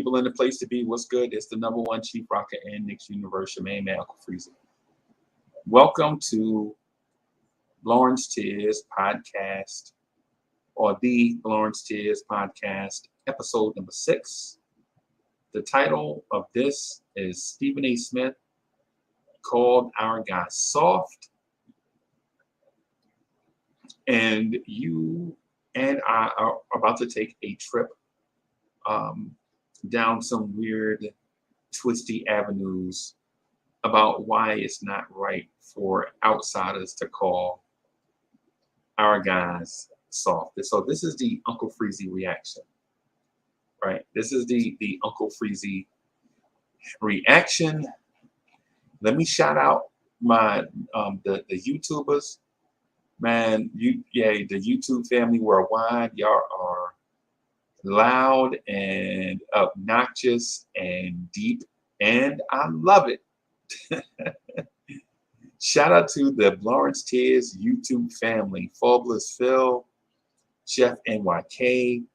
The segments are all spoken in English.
people in the place to be. What's good? It's the #1 chief rocker in Knicks universe, your main man, Uncle Freezie. Welcome to Blorange Tears podcast, or the Blorange Tears podcast, episode number 6. The title of this is Stephen A. Smith called our guy soft. And you and I are about to take a trip down some weird, twisty avenues about why it's not right for outsiders to call our guys soft. So this is the Uncle Freezie reaction, right? This is the Uncle Freezie reaction. Let me shout out my the YouTubers, man. The YouTube family worldwide. Y'all are loud and obnoxious and deep, and I love it. Shout out to the Blorange Tears YouTube family: Faultless Phil, Chef NYK,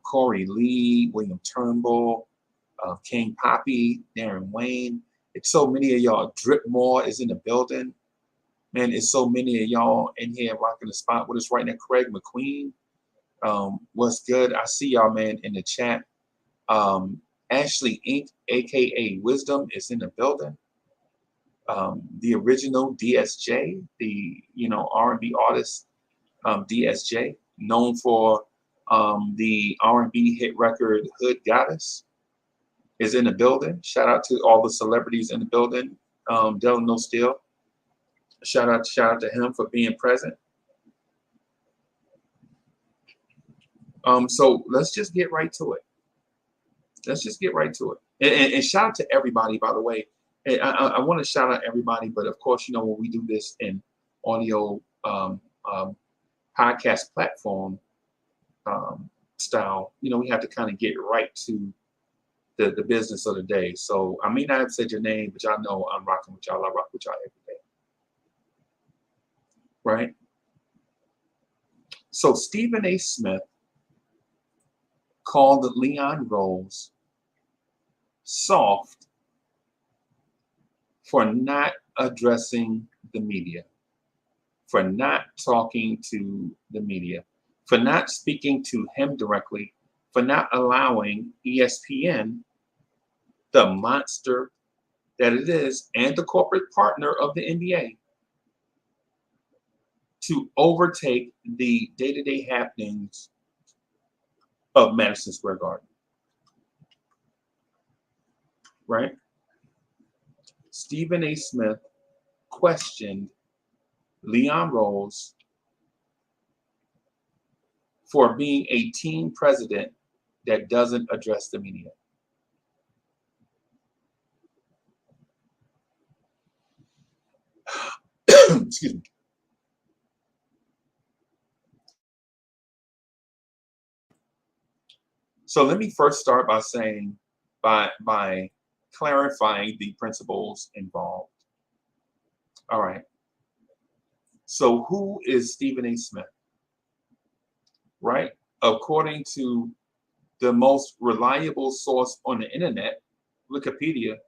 Corey Lee, William Turnbull, King Poppy, Darren Wayne. It's so many of y'all. Drip Moore is in the building. Man, it's so many of y'all in here rocking the spot with us right now. Craig McQueen. What's good? I see y'all, man, in the chat. Ashley Inc., aka Wisdom, is in the building. The original DSJ, the R&B artist, DSJ, known for the R&B hit record Hood Goddess, is in the building. Shout out to all the celebrities in the building. Dylan No Steel. Shout out to him for being present. So let's just get right to it. And shout out to everybody, by the way. I want to shout out everybody, but of course, when we do this in audio podcast platform style, we have to kind of get right to the business of the day. So I may not have said your name, but y'all know I'm rocking with y'all. I rock with y'all every day. Right? So Stephen A. Smith called Leon Rose soft for not addressing the media, for not talking to the media, for not speaking to him directly, for not allowing ESPN, the monster that it is, and the corporate partner of the NBA, to overtake the day-to-day happenings of Madison Square Garden. Right? Stephen A. Smith questioned Leon Rose for being a team president that doesn't address the media. Excuse me. So let me first start by saying, by clarifying the principles involved. All right. So who is Stephen A. Smith? Right? According to the most reliable source on the internet, Wikipedia,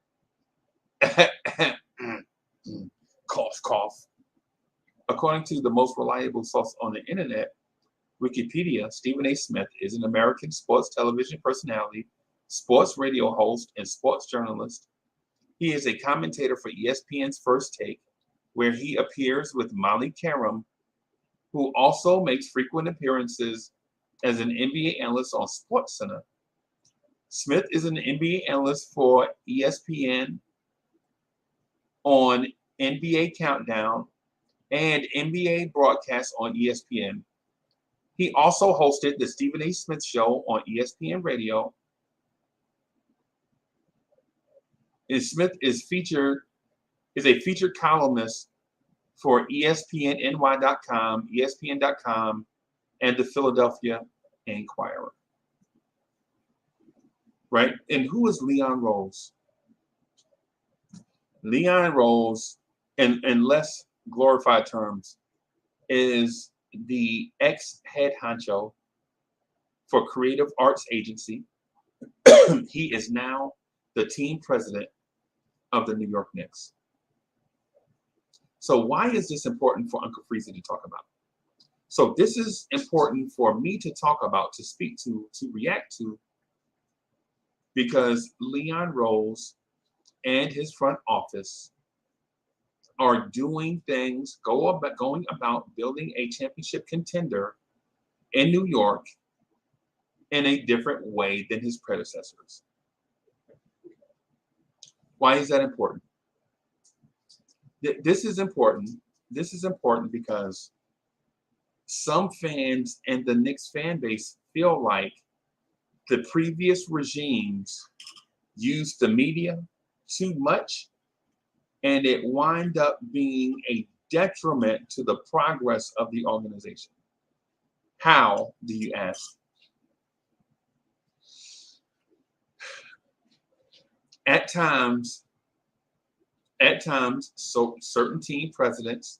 cough, cough. According to the most reliable source on the internet, Wikipedia, Stephen A. Smith is an American sports television personality, sports radio host, and sports journalist. He is a commentator for ESPN's First Take, where he appears with Molly Karam, who also makes frequent appearances as an NBA analyst on SportsCenter. Smith is an NBA analyst for ESPN on NBA Countdown and NBA broadcasts on ESPN. He also hosted the Stephen A. Smith Show on ESPN Radio. And Smith is a featured columnist for ESPNNY.com, ESPN.com, and the Philadelphia Inquirer. Right? And who is Leon Rose? Leon Rose, in less glorified terms, is the ex-head honcho for Creative Arts Agency, He is now the team president of the New York Knicks. So why is this important for Uncle Freezie to talk about? So this is important for me to talk about, to speak to react to, because Leon Rose and his front office are doing things, going about building a championship contender in New York in a different way than his predecessors. Why is that important? This is important. This is important because some fans and the Knicks fan base feel like the previous regimes used the media too much, and it wind up being a detriment to the progress of the organization. How, do you ask? At times, so certain team presidents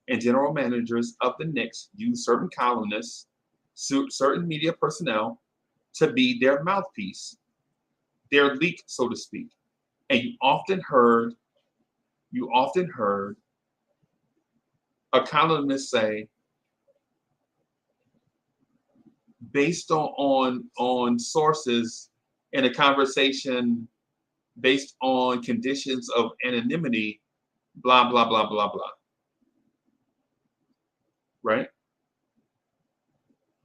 and general managers of the Knicks use certain columnists, certain media personnel to be their mouthpiece, their leak, so to speak. And you often heard a columnist say, based on sources in a conversation, based on conditions of anonymity, blah, blah, blah, blah, blah. Right?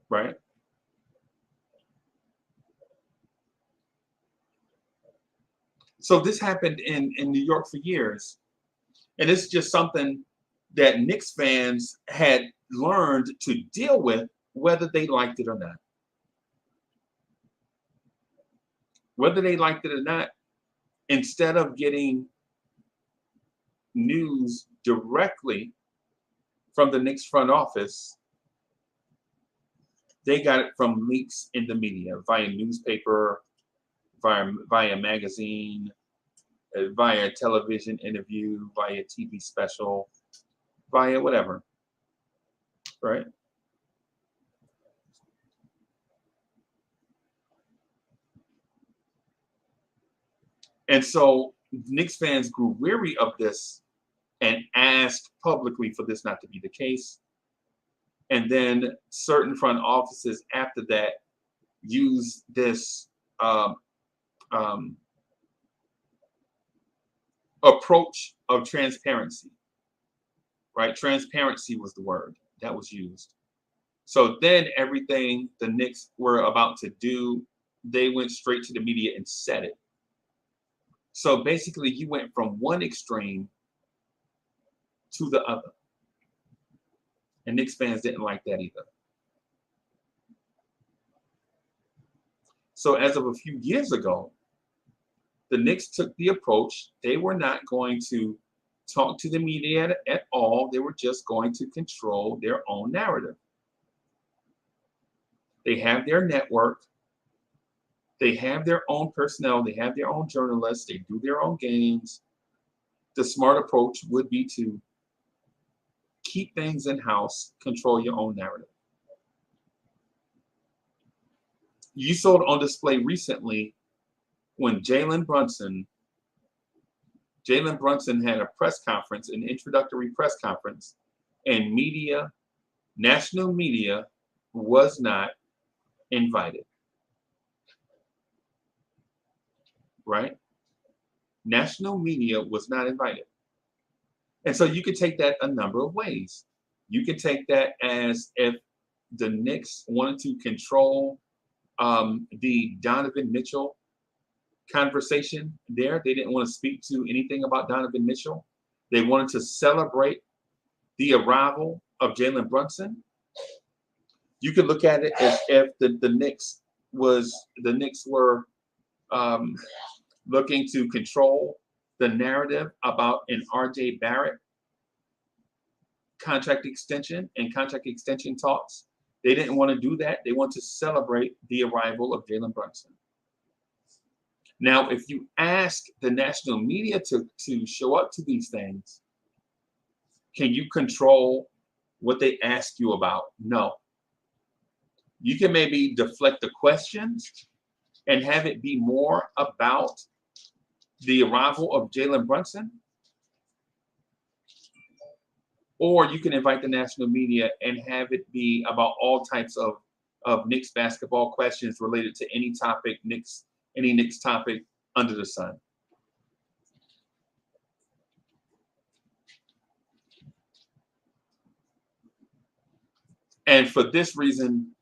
Right? So this happened in New York for years. And it's just something that Knicks fans had learned to deal with, whether they liked it or not. Whether they liked it or not, instead of getting news directly from the Knicks front office, they got it from leaks in the media, via newspaper, via magazine, via television interview, via TV special, via whatever, right? And so Knicks fans grew weary of this and asked publicly for this not to be the case. And then certain front offices after that use this approach of transparency, right? Transparency was the word that was used. So then everything the Knicks were about to do, they went straight to the media and said it. So basically you went from one extreme to the other. And Knicks fans didn't like that either. So as of a few years ago, the Knicks took the approach, they were not going to talk to the media at all. They were just going to control their own narrative. They have their network. They have their own personnel. They have their own journalists. They do their own games. The smart approach would be to keep things in-house, control your own narrative. You saw it on display recently when Jalen Brunson had a press conference, an introductory press conference, and media, national media, was not invited. Right? National media was not invited. And so you could take that a number of ways. You could take that as if the Knicks wanted to control the Donovan Mitchell conversation there. They didn't want to speak to anything about Donovan Mitchell. They wanted to celebrate the arrival of Jalen Brunson. You could look at it as if the Knicks were looking to control the narrative about an RJ Barrett contract extension and contract extension talks. They didn't want to do that. They want to celebrate the arrival of Jalen Brunson. Now, if you ask the national media to show up to these things, can you control what they ask you about? No. You can maybe deflect the questions. and have it be more about the arrival of Jalen Brunson, or you can invite the national media and have it be about all types of Knicks basketball questions related to any topic, any Knicks topic under the sun. And for this reason,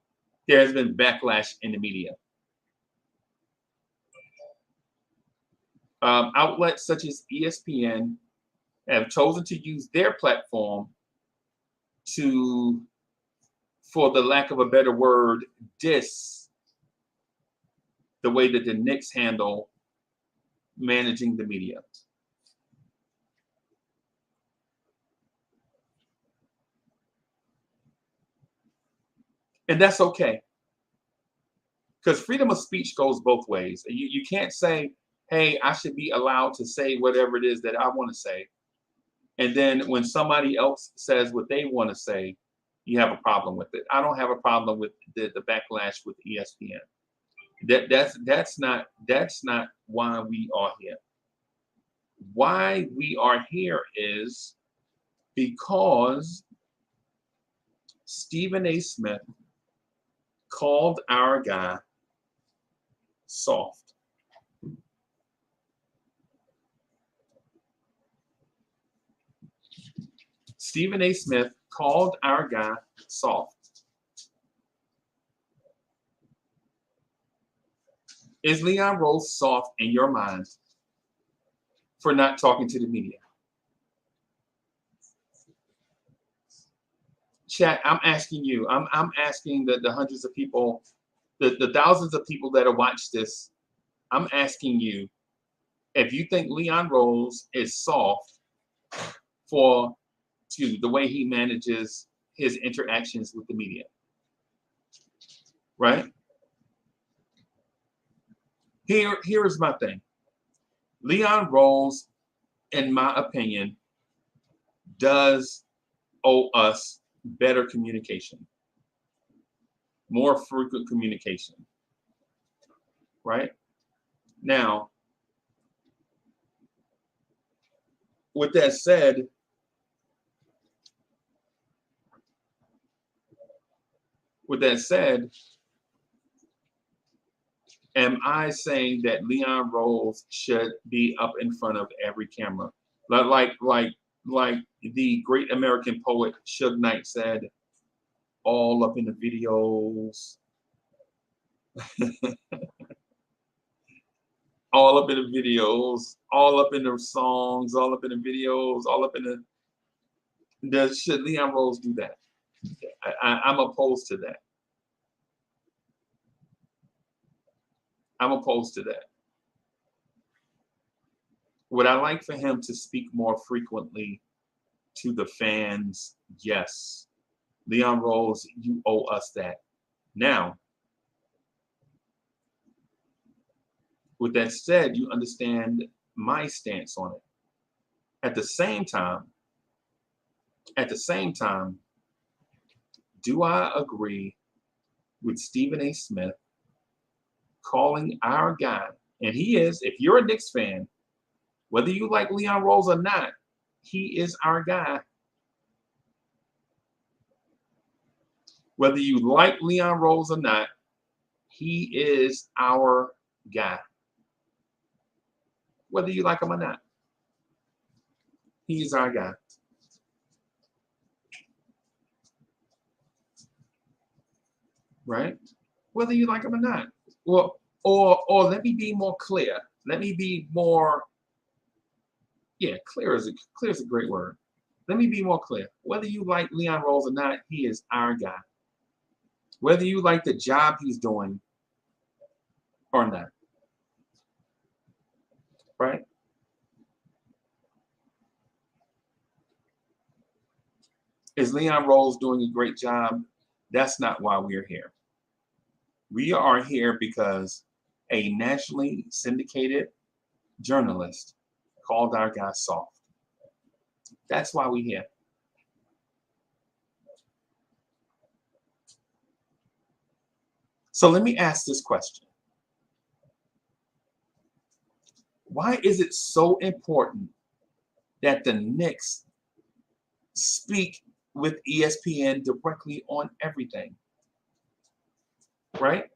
there has been backlash in the media. Outlets such as ESPN have chosen to use their platform to, for the lack of a better word, diss the way that the Knicks handle managing the media. And that's okay. Because freedom of speech goes both ways. You can't say, hey, I should be allowed to say whatever it is that I want to say. And then when somebody else says what they want to say, you have a problem with it. I don't have a problem with the backlash with ESPN. That's not why we are here. Why we are here is because Stephen A. Smith called our guy soft. Stephen A. Smith called our guy soft. Is Leon Rose soft in your mind for not talking to the media? Chat, I'm asking you. I'm asking the hundreds of people, the thousands of people that have watched this. I'm asking you if you think Leon Rose is soft for the way he manages his interactions with the media. Right? Here is my thing. Leon Rose, in my opinion, does owe us better communication, more frequent communication. Right? Now, with that said, am I saying that Leon Rose should be up in front of every camera? Like the great American poet Suge Knight said, all up in the videos. All up in the videos, all up in the songs, all up in the videos, all up in the should Leon Rose do that? I'm opposed to that. I'm opposed to that. Would I like for him to speak more frequently to the fans? Yes. Leon Rose, you owe us that. Now, with that said, you understand my stance on it. At the same time, do I agree with Stephen A. Smith calling our guy, and he is, if you're a Knicks fan, whether you like Leon Rose or not, he is our guy. Whether you like Leon Rose or not, he is our guy. Whether you like him or not, he is our guy. Right? Whether you like him or not. Well, or let me be more clear. Let me be more, clear is a great word. Let me be more clear. Whether you like Leon Rose or not, he is our guy. Whether you like the job he's doing or not. Right? Is Leon Rose doing a great job? That's not why we're here. We are here because a nationally syndicated journalist called our guy soft. That's why we're here. So let me ask this question. Why is it so important that the Knicks speak with ESPN directly on everything? Right?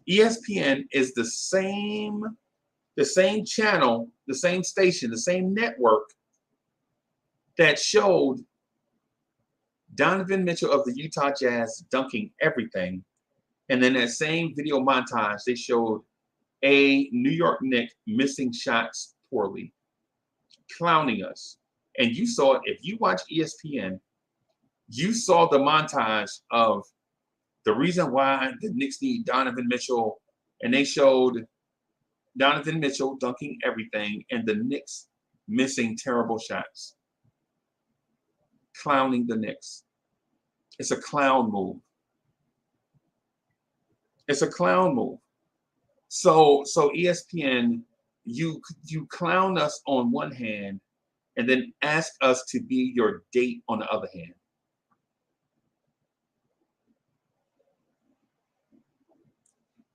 ESPN is the same channel, the same station, the same network that showed Donovan Mitchell of the Utah Jazz dunking everything. And then that same video montage, they showed a New York Knicks missing shots poorly, clowning us. And you saw it, if you watch ESPN, you saw the montage of the reason why the Knicks need Donovan Mitchell, and they showed Donovan Mitchell dunking everything and the Knicks missing terrible shots, clowning the Knicks. It's a clown move. It's a clown move. So ESPN, you clown us on one hand and then ask us to be your date on the other hand.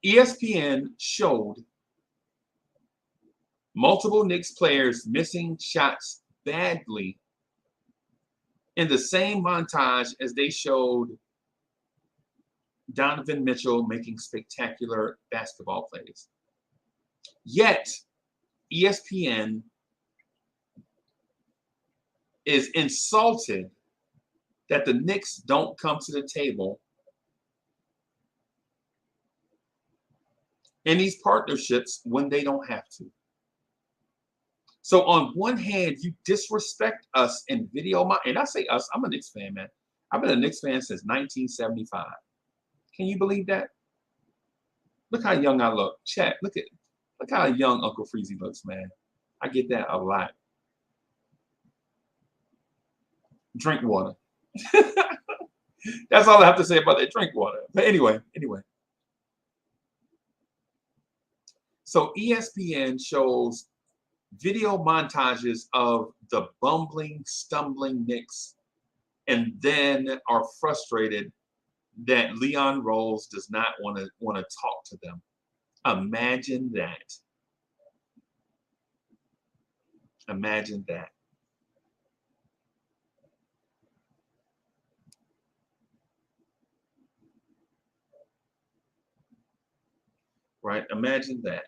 ESPN showed multiple Knicks players missing shots badly in the same montage as they showed Donovan Mitchell making spectacular basketball plays. Yet, ESPN is insulted that the Knicks don't come to the table in these partnerships when they don't have to. So on one hand, you disrespect us in video, and I say us, I'm a Knicks fan, man. I've been a Knicks fan since 1975. Can you believe that? Look how young I look. Chat, look how young Uncle Freezie looks, man. I get that a lot. Drink water. That's all I have to say about that. Drink water. But anyway. So ESPN shows video montages of the bumbling, stumbling Knicks, and then are frustrated that Leon Rose does not want to talk to them. Imagine that. Imagine that. Right? Imagine that.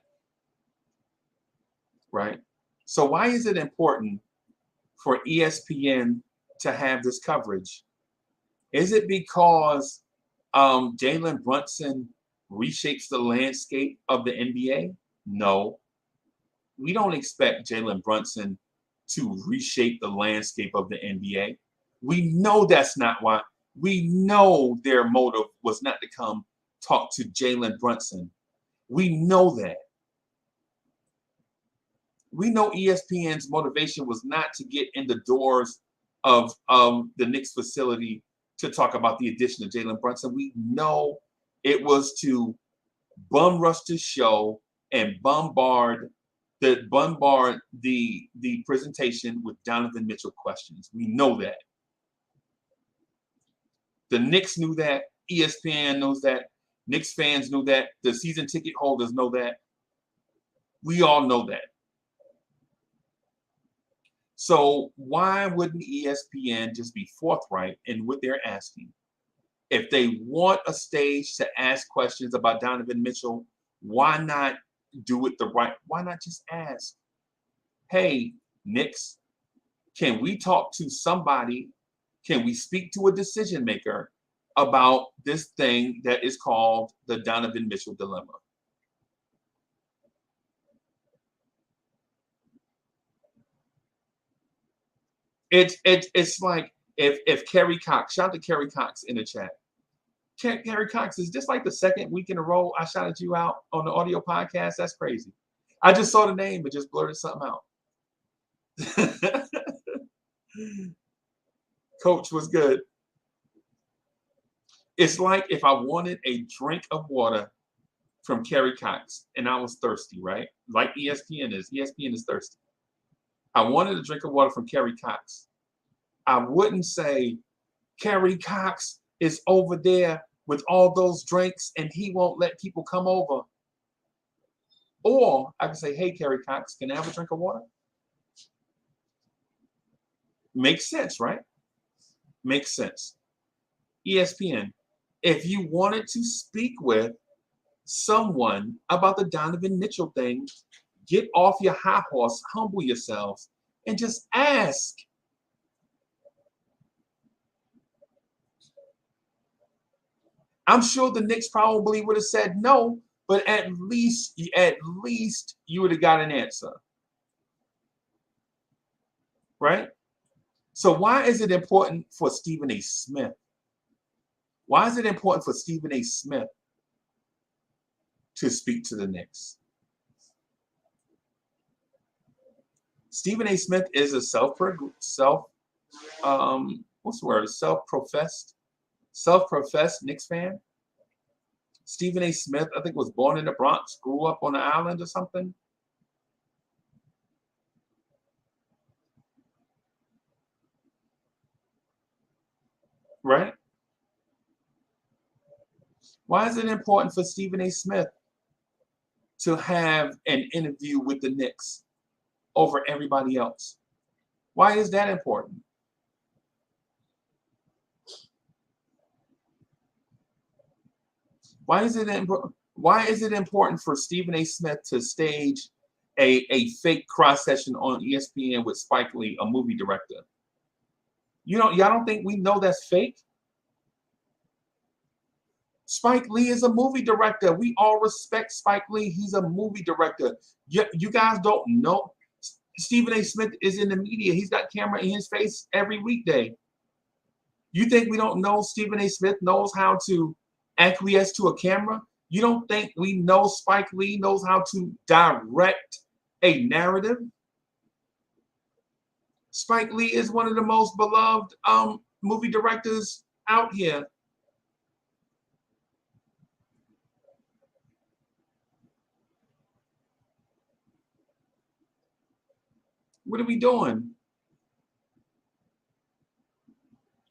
Right? So why is it important for ESPN to have this coverage? Is it because Jalen Brunson reshapes the landscape of the NBA? No. We don't expect Jalen Brunson to reshape the landscape of the NBA. We know that's not why. We know their motive was not to come talk to Jalen Brunson. We know that. We know ESPN's motivation was not to get in the doors of the Knicks facility to talk about the addition of Jalen Brunson. We know it was to bum rush the show and bombard the presentation with Donovan Mitchell questions. We know that. The Knicks knew that. ESPN knows that. Knicks fans knew that. The season ticket holders know that. We all know that. So why wouldn't ESPN just be forthright in what they're asking? If they want a stage to ask questions about Donovan Mitchell, why not do it the right? Why not just ask, hey, Knicks, can we talk to somebody? Can we speak to a decision maker about this thing that is called the Donovan Mitchell dilemma? It's like if Kerry Cox, shout out to Kerry Cox in the chat. Kerry Cox, is this like the second week in a row I shouted you out on the audio podcast? That's crazy. I just saw the name and just blurted something out. Coach was good. It's like if I wanted a drink of water from Kerry Cox and I was thirsty, right? Like ESPN is. ESPN is thirsty. I wanted a drink of water from Kerry Cox. I wouldn't say, Kerry Cox is over there with all those drinks and he won't let people come over. Or I can say, hey, Kerry Cox, can I have a drink of water? Makes sense, right? Makes sense. ESPN, if you wanted to speak with someone about the Donovan Mitchell thing, get off your high horse, humble yourselves, and just ask. I'm sure the Knicks probably would have said no, but at least you would have got an answer. Right? So why is it important for Stephen A. Smith? Why is it important for Stephen A. Smith to speak to the Knicks? Stephen A. Smith is a self-professed Knicks fan. Stephen A. Smith, I think, was born in the Bronx, grew up on the island or something. Right? Why is it important for Stephen A. Smith to have an interview with the Knicks over everybody else? Why is that important? Why is it important for Stephen A. Smith to stage a fake cross session on ESPN with Spike Lee, a movie director? Y'all don't think we know that's fake? Spike Lee is a movie director. We all respect Spike Lee. He's a movie director. You guys don't know. Stephen A. Smith is in the media. He's got camera in his face every weekday. You think we don't know Stephen A. Smith knows how to acquiesce to a camera? You don't think we know Spike Lee knows how to direct a narrative? Spike Lee is one of the most beloved movie directors out here. What are we doing?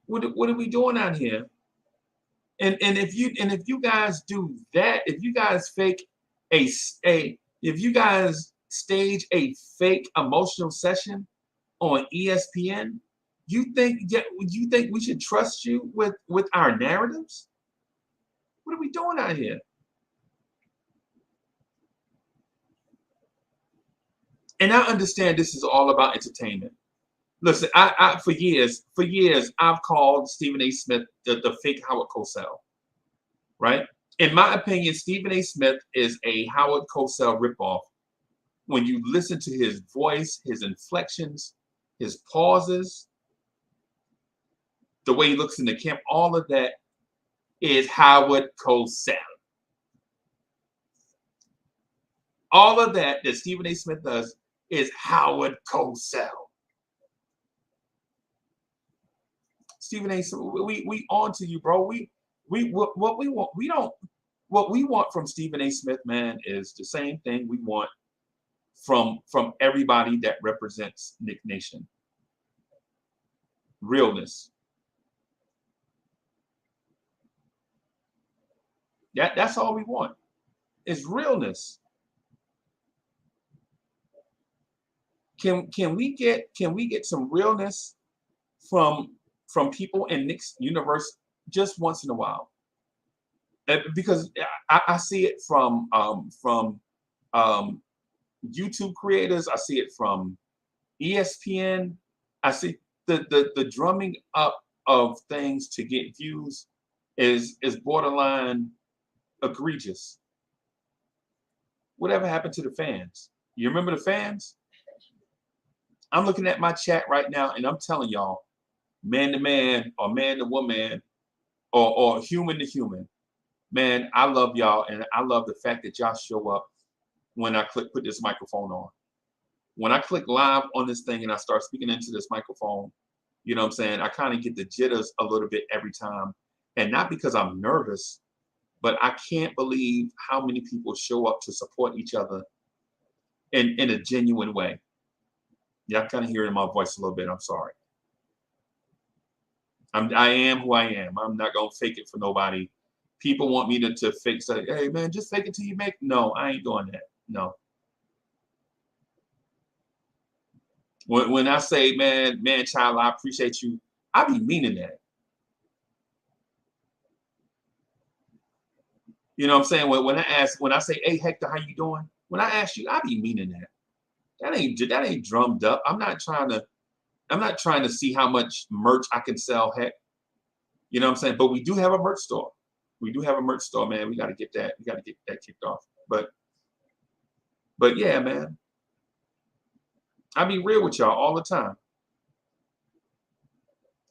What are we doing out here? And if you guys do that, if you guys if you guys stage a fake emotional session on ESPN, you think we should trust you with our narratives? What are we doing out here? And I understand this is all about entertainment. Listen, I for years I've called Stephen A. Smith the fake Howard Cosell, right? In my opinion, Stephen A. Smith is a Howard Cosell ripoff. When you listen to his voice, his inflections, his pauses, the way he looks in the camera, all of that is Howard Cosell. All of that Stephen A. Smith does is Howard Cosell. Stephen A. we on to you, bro. What we want from Stephen A. Smith, man, is the same thing we want from everybody that represents Knick Nation. Realness. That's all we want. Is realness. Can we get some realness from people in Knicks universe just once in a while? Because I see it from YouTube creators. I see it from ESPN. I see the drumming up of things to get views is borderline egregious. Whatever happened to the fans? You remember the fans? I'm looking at my chat right now and I'm telling y'all, man to man or man to woman or human to human, man, I love y'all and I love the fact that y'all show up when I put this microphone on. When I click live on this thing and I start speaking into this microphone, you know what I'm saying? I kind of get the jitters a little bit every time. And not because I'm nervous, but I can't believe how many people show up to support each other in a genuine way. Y'all kind of hear it in my voice a little bit. I'm sorry. I am who I am. I'm not gonna fake it for nobody. People want me to fake say, hey man, just fake it till you make. No, I ain't doing that. No. When I say, man, child, I appreciate you, I be meaning that. You know what I'm saying? When I say, hey Hector, how you doing? When I ask you, I be meaning that. That ain't drummed up. I'm not trying to see how much merch I can sell. Heck, you know what I'm saying? But we do have a merch store. We do have a merch store, man. We got to get that. We got to get that kicked off. But yeah, man. I be real with y'all all the time.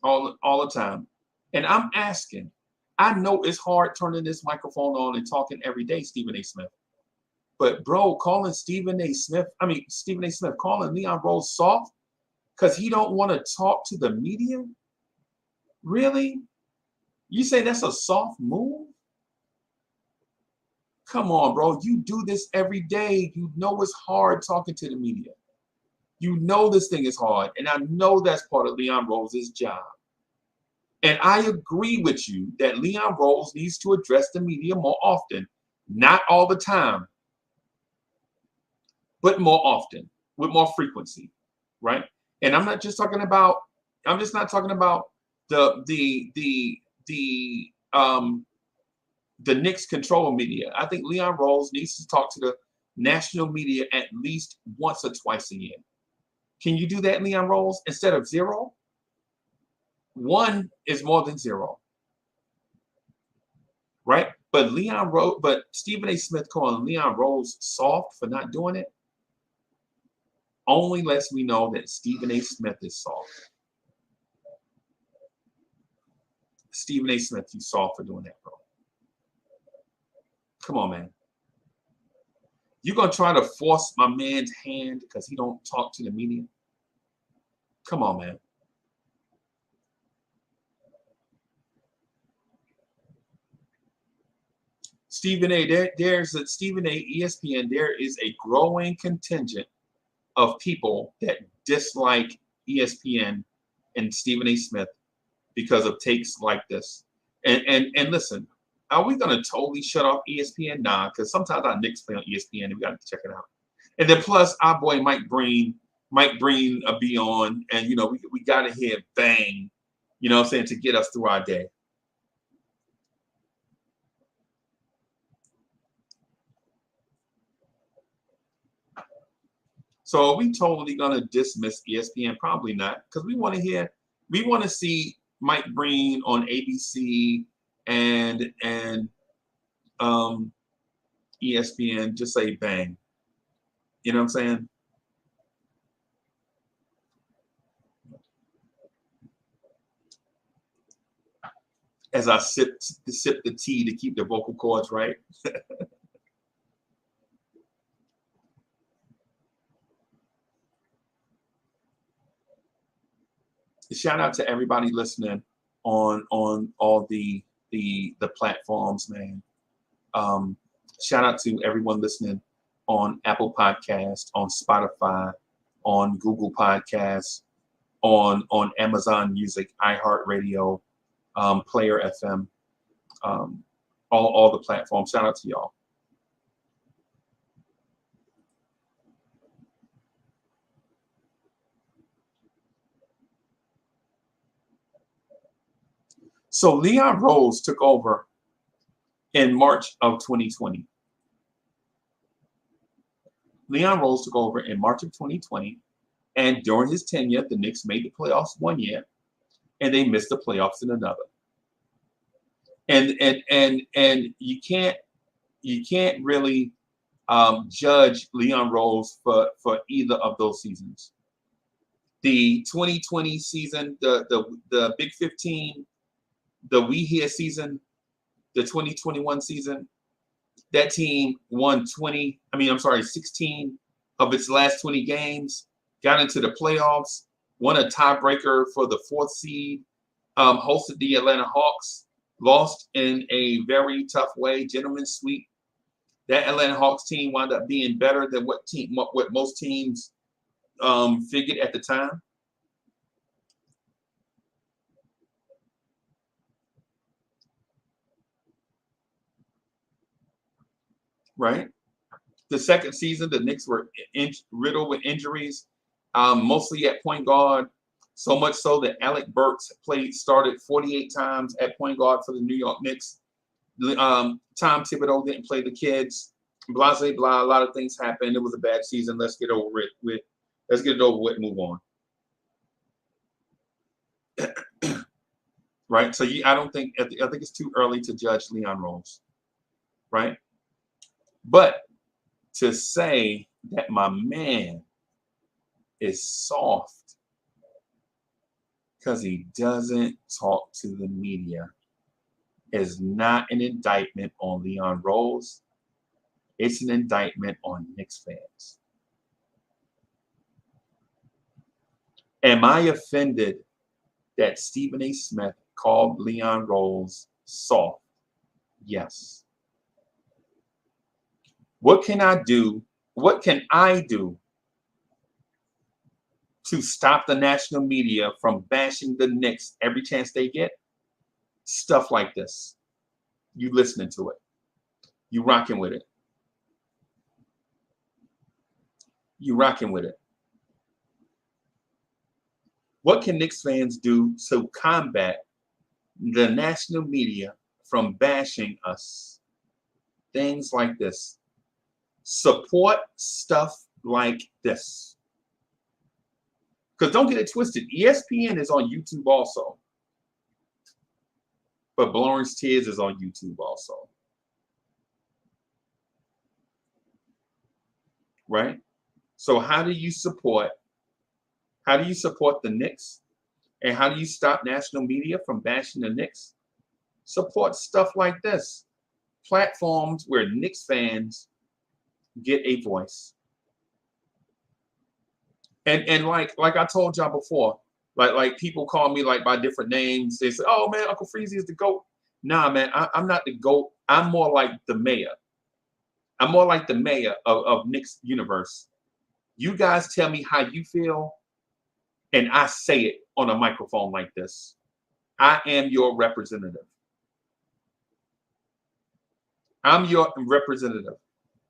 All the time. And I'm asking. I know it's hard turning this microphone on and talking every day, Stephen A. Smith. But bro, Stephen A. Smith, calling Leon Rose soft because he don't want to talk to the media? Really? You say that's a soft move? Come on, bro. You do this every day. You know it's hard talking to the media. You know this thing is hard. And I know that's part of Leon Rose's job. And I agree with you that Leon Rose needs to address the media more often. Not all the time, but more often, with more frequency, right? And I'm just not talking about the Knicks control media. I think Leon Rose needs to talk to the national media at least once or twice a year. Can you do that, Leon Rose, instead of zero? One is more than zero, right? But Stephen A. Smith calling Leon Rose soft for not doing it only lets me know that Stephen A. Smith is soft. Stephen A. Smith, you soft for doing that, bro. Come on, man. You gonna try to force my man's hand because he don't talk to the media? Come on, man. Stephen A. There's a Stephen A. ESPN. There is a growing contingent of people that dislike ESPN and Stephen A. Smith because of takes like this. And listen, are we gonna totally shut off ESPN? Nah, because sometimes our Knicks play on ESPN and we gotta check it out. And then plus our boy Mike Breen be on, and you know we gotta hear bang, you know what I'm saying, to get us through our day. So are we totally gonna dismiss ESPN? Probably not, because we want to see Mike Breen on ABC and um, ESPN just say bang. You know what I'm saying? As I sip the tea to keep the vocal cords right. Shout out to everybody listening on all the platforms, man. Um, Shout out to everyone listening on Apple Podcast, on Spotify, on Google Podcasts, on Amazon Music, iHeartRadio, Player FM, um, all the platforms. Shout out to y'all. So Leon Rose took over in March of 2020. Leon Rose took over in March of 2020, and during his tenure, the Knicks made the playoffs one year, and they missed the playoffs in another. And you can't really judge Leon Rose for either of those seasons. The 2020 season, the Big 15, the We Here season, the 2021 season, that team won 16 of its last 20 games, got into the playoffs, won a tiebreaker for the fourth seed, hosted the Atlanta Hawks, lost in a very tough way, gentleman's sweep. That Atlanta Hawks team wound up being better than what most teams figured at the time. Right. The second season, the Knicks were riddled with injuries. mostly at point guard. So much so that Alec Burks started 48 times at point guard for the New York Knicks. Tom Thibodeau didn't play the kids. Blah, blah, blah. A lot of things happened. It was a bad season. Let's get over it. Let's get it over with and move on. Right? So I think it's too early to judge Leon Rose. Right? But to say that my man is soft because he doesn't talk to the media is not an indictment on Leon Rose. It's an indictment on Knicks fans. Am I offended that Stephen A. Smith called Leon Rose soft? Yes. What can I do? What can I do to stop the national media from bashing the Knicks every chance they get? Stuff like this. You listening to it. You rocking with it. You rocking with it. What can Knicks fans do to combat the national media from bashing us? Things like this. Support stuff like this. Because don't get it twisted. ESPN is on YouTube also. But Blorange Tears is on YouTube also. Right? So how do you support the Knicks? And how do you stop national media from bashing the Knicks? Support stuff like this. Platforms where Knicks fans get a voice. And like I told y'all before, like people call me like by different names. They say, "Oh man, Uncle Freezie is the GOAT." Nah, man, I'm not the GOAT. I'm more like the mayor. I'm more like the mayor of Knicks universe. You guys tell me how you feel, and I say it on a microphone like this. I am your representative. I'm your representative.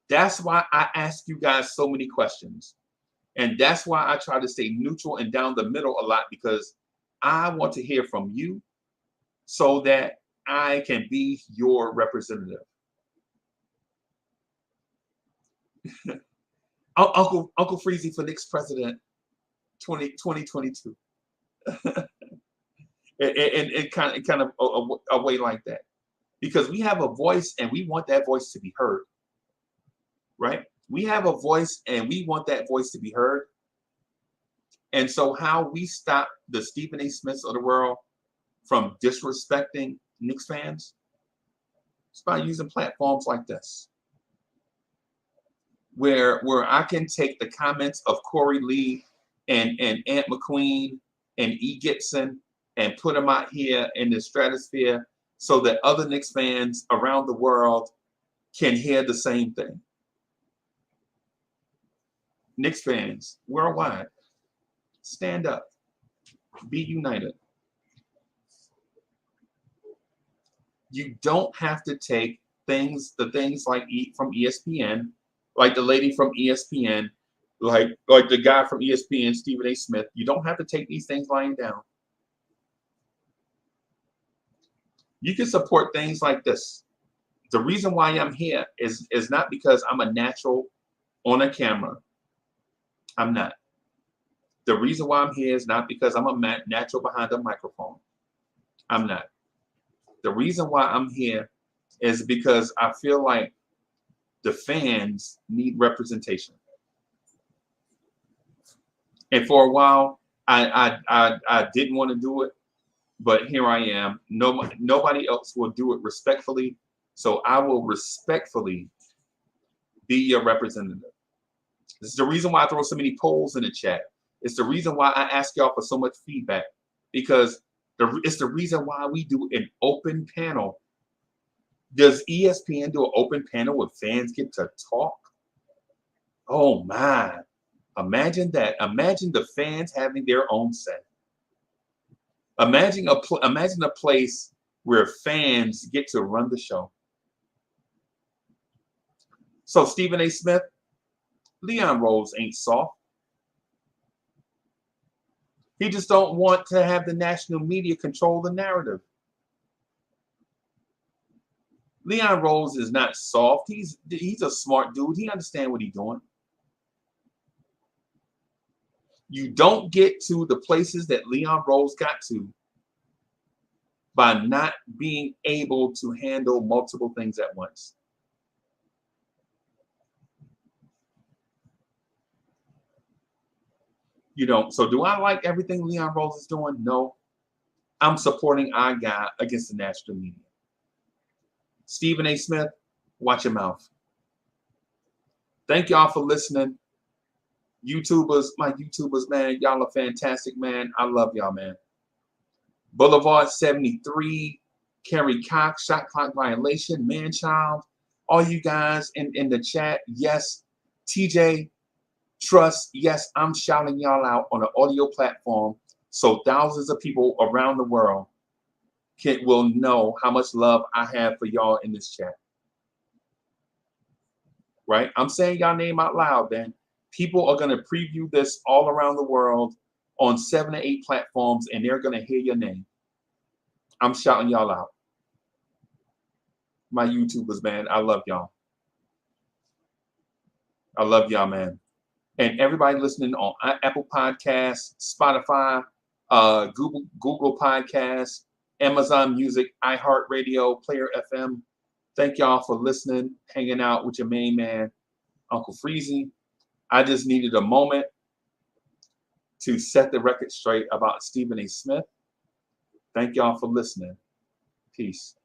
That's why I ask you guys so many questions. And that's why I try to stay neutral and down the middle a lot, because I want to hear from you so that I can be your representative. Uncle Freezie for Knicks president 2022. and kind of a way like that. Because we have a voice and we want that voice to be heard. Right? We have a voice and we want that voice to be heard. And so how we stop the Stephen A. Smiths of the world from disrespecting Knicks fans is by using platforms like this. Where I can take the comments of Corey Lee and Ant McQueen and E. Gibson and put them out here in the stratosphere so that other Knicks fans around the world can hear the same thing. Knicks fans worldwide, stand up, be united. You don't have to take the things like from ESPN, like the lady from ESPN, like the guy from ESPN, Stephen A. Smith. You don't have to take these things lying down. You can support things like this. The reason why I'm here is not because I'm a natural on a camera. I'm not. The reason why I'm here is not because I'm a natural behind a microphone. I'm not. The reason why I'm here is because I feel like the fans need representation. And for a while, I didn't want to do it, but here I am. Nobody else will do it respectfully, so I will respectfully be your representative. This is the reason why I throw so many polls in the chat. It's the reason why I ask y'all for so much feedback, because it's the reason why we do an open panel. Does ESPN do an open panel where fans get to talk? Oh my. Imagine that. Imagine the fans having their own say. Imagine a place where fans get to run the show. So Stephen A. Smith, Leon Rose ain't soft. He just don't want to have the national media control the narrative. Leon Rose is not soft. He's a smart dude. He understands what he's doing. You don't get to the places that Leon Rose got to by not being able to handle multiple things at once. You know, so do I like everything Leon Rose is doing? No. I'm supporting our guy against the national media. Stephen A. Smith, watch your mouth. Thank y'all for listening. YouTubers, my YouTubers, man, y'all are fantastic, man. I love y'all, man. Boulevard 73, Kerry Cox, shot clock violation, man-child. All you guys in the chat, yes. TJ, Trust, yes, I'm shouting y'all out on an audio platform so thousands of people around the world will know how much love I have for y'all in this chat. Right? I'm saying y'all name out loud, then. People are going to preview this all around the world on 7 to 8 platforms, and they're going to hear your name. I'm shouting y'all out. My YouTubers, man, I love y'all. I love y'all, man. And everybody listening on Apple Podcasts, Spotify, Google Podcasts, Amazon Music, iHeartRadio, Player FM. Thank y'all for listening, hanging out with your main man, Uncle Freezie. I just needed a moment to set the record straight about Stephen A. Smith. Thank y'all for listening. Peace.